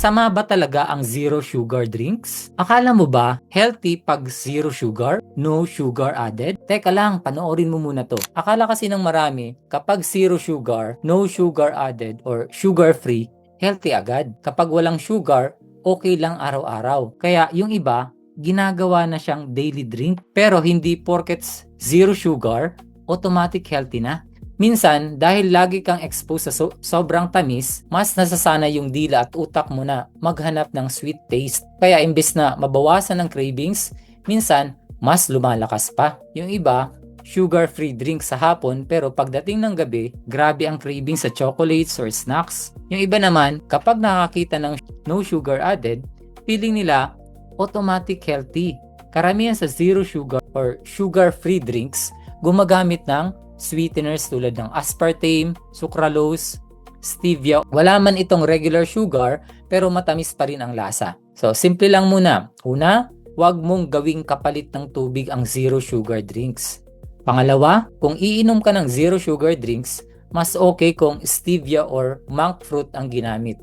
Masama ba talaga ang zero sugar drinks? Akala mo ba healthy pag zero sugar, no sugar added? Teka lang, panoorin mo muna to. Akala kasi ng marami, kapag zero sugar, no sugar added, or sugar free, healthy agad. Kapag walang sugar, okay lang araw-araw. Kaya yung iba, ginagawa na siyang daily drink. Pero hindi porkets zero sugar, automatic healthy na. Minsan, dahil lagi kang exposed sa sobrang tamis, mas nasasana yung dila at utak mo na maghanap ng sweet taste. Kaya imbes na mabawasan ng cravings, minsan, mas lumalakas pa. Yung iba, sugar-free drink sa hapon pero pagdating ng gabi, grabe ang craving sa chocolates or snacks. Yung iba naman, kapag nakakita ng no sugar added, feeling nila automatic healthy. Karamihan sa zero sugar or sugar-free drinks, gumagamit ng sweeteners tulad ng aspartame, sucralose, stevia. Wala man itong regular sugar pero matamis pa rin ang lasa. So, simple lang muna. Una, huwag mong gawing kapalit ng tubig ang zero sugar drinks. Pangalawa, kung iinom ka ng zero sugar drinks, mas okay kung stevia or monk fruit ang ginamit.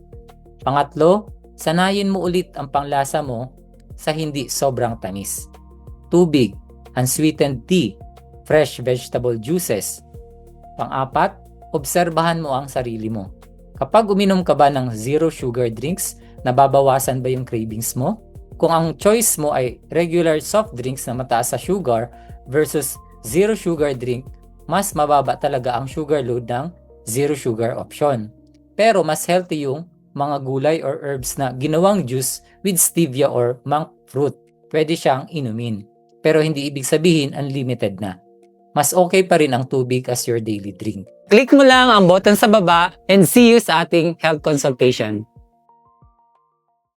Pangatlo, sanayin mo ulit ang panglasa mo sa hindi sobrang tamis. Tubig, unsweetened tea, fresh vegetable juices. Pang-apat, obserbahan mo ang sarili mo. Kapag uminom ka ba ng zero sugar drinks, nababawasan ba yung cravings mo? Kung ang choice mo ay regular soft drinks na mataas sa sugar versus zero sugar drink, mas mababa talaga ang sugar load ng zero sugar option. Pero mas healthy yung mga gulay or herbs na ginawang juice with stevia or monk fruit. Pwede siyang inumin. Pero hindi ibig sabihin unlimited na. Mas okay pa rin ang tubig as your daily drink. Click mo lang ang button sa baba and see you sa ating health consultation.